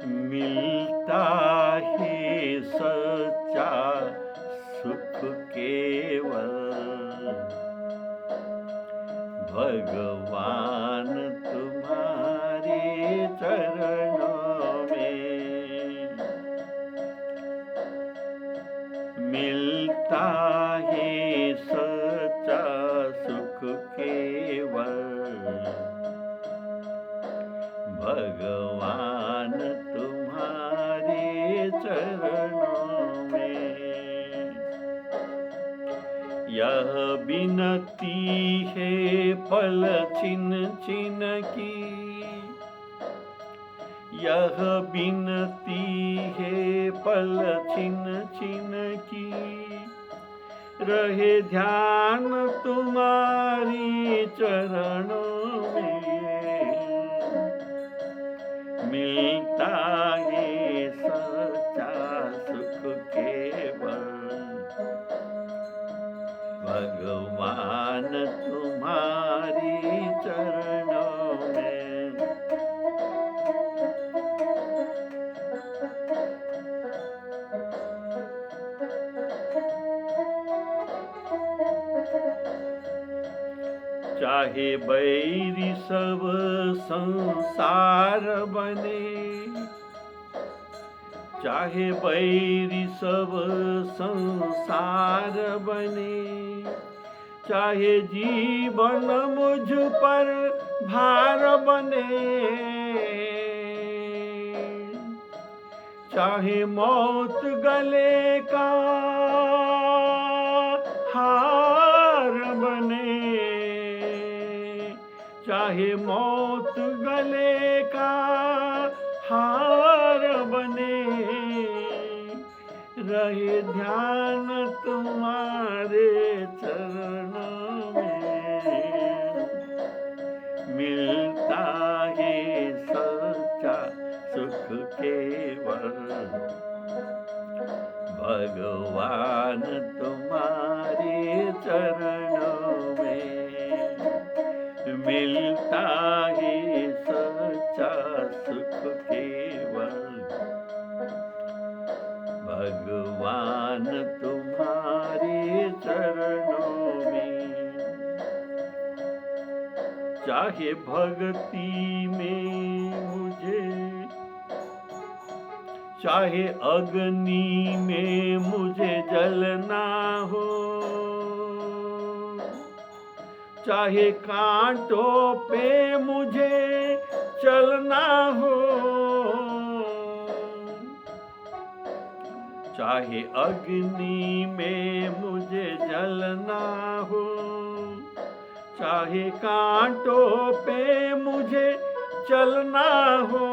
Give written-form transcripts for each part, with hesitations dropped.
मिलता है सच्चा सुख केवल भगवान तुम्हारे चरणों में। मिलता है सच्चा सुख केवल भगवान तुम्हारे चरणों में। यह विनती है पल छिन छिन की, यह विनती है पल छिन छिन की, रहे ध्यान तुम्हारी चरणों में। मिलता है सच्चा सुख केवल भगवान तुम्हारी चरणों में। चाहे बैरी सब संसार बने, चाहे बैरी सब संसार बने, चाहे जीवन मुझ पर भार बने, चाहे मौत गले का हार बने, चाहे मौत गले का हार बने, रहे ध्यान तुम्हारे चरणों में। मिलता है सच्चा सुख केवल भगवान तुम्हारे चरणों में। मिलता है सच्चा सुख केवल भगवान तुम्हारे चरणों में। चाहे भक्ति में मुझे, चाहे अग्नि में मुझे जलना हो, चाहे कांटों पे मुझे चलना हो, चाहे अग्नि में मुझे जलना हो, चाहे कांटों पे मुझे चलना हो,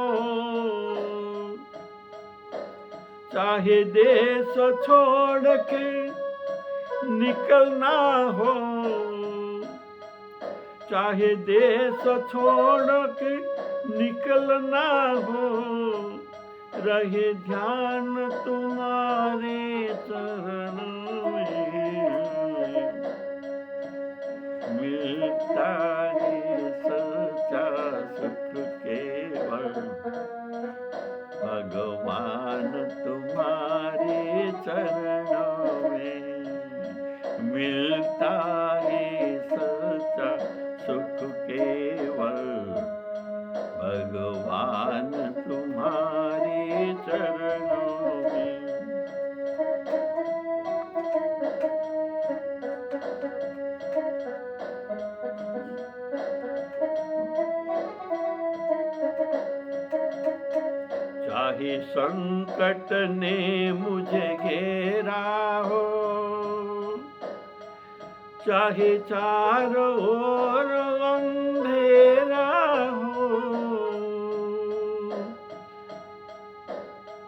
चाहे देश छोड़ के निकलना हो, चाहे देश छोड़ के निकलना हो, रहे ध्यान तुम्हारे चरणों में। मिलता है सच्चा सुख केवल भगवान तुम्हारे चरणों में। मिलता है सच्चा सुख केवल भगवान तुम्हारे चरणों में। चाहे संकट ने मुझे घेरा हो, चाहे चारों ओर अंधेरा हो,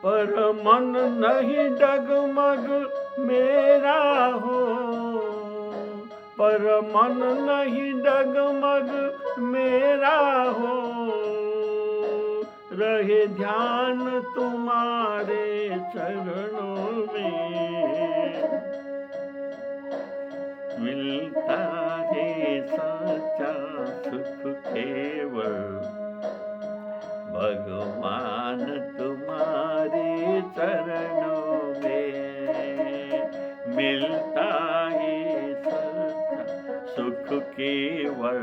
पर मन नहीं डगमग मेरा हो, पर मन नहीं डगमग मेरा हो, रहे ध्यान तुम्हारे चरणों में। मिलता है सच्चा सुख केवल भगवान तुम चरणों में मिलता है सच्चा सुख केवल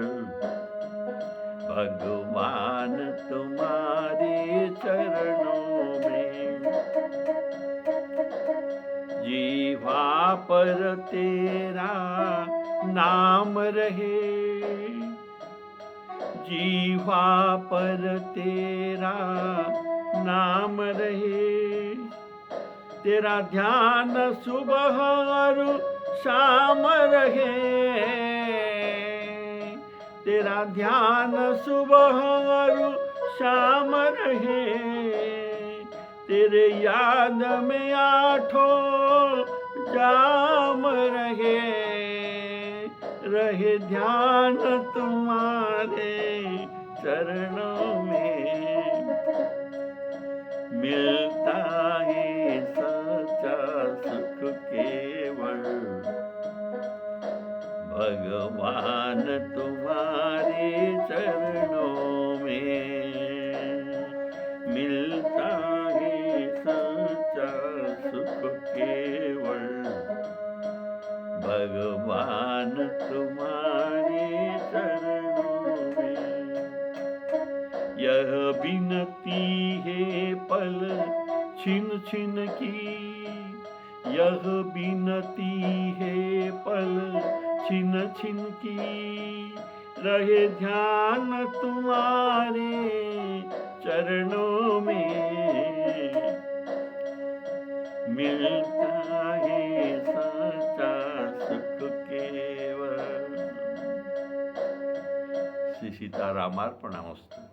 भगवान तुम्हारे चरणों में। जीवा पर तेरा नाम रहे, जीवा पर तेरा नाम रहे, तेरा ध्यान सुबह और शाम रहे, तेरा ध्यान सुबह और शाम रहे, तेरे याद में आठों जाम रहे, रहे ध्यान तुम्हारे चरणों में मिलता है सच्चा सुख केवल भगवान तुम्हारे चरणों में मिलता है सच्चा सुख केवल भगवान तुम्हारे चरणों में। यह बिनती है पल छिन छिन की, यह बिनती है पल छिन छिन की, रहे ध्यान तुम्हारे चरणों में मिलता है सच्चा सुख केवल। श्री सीतारामार्पणमस्तु।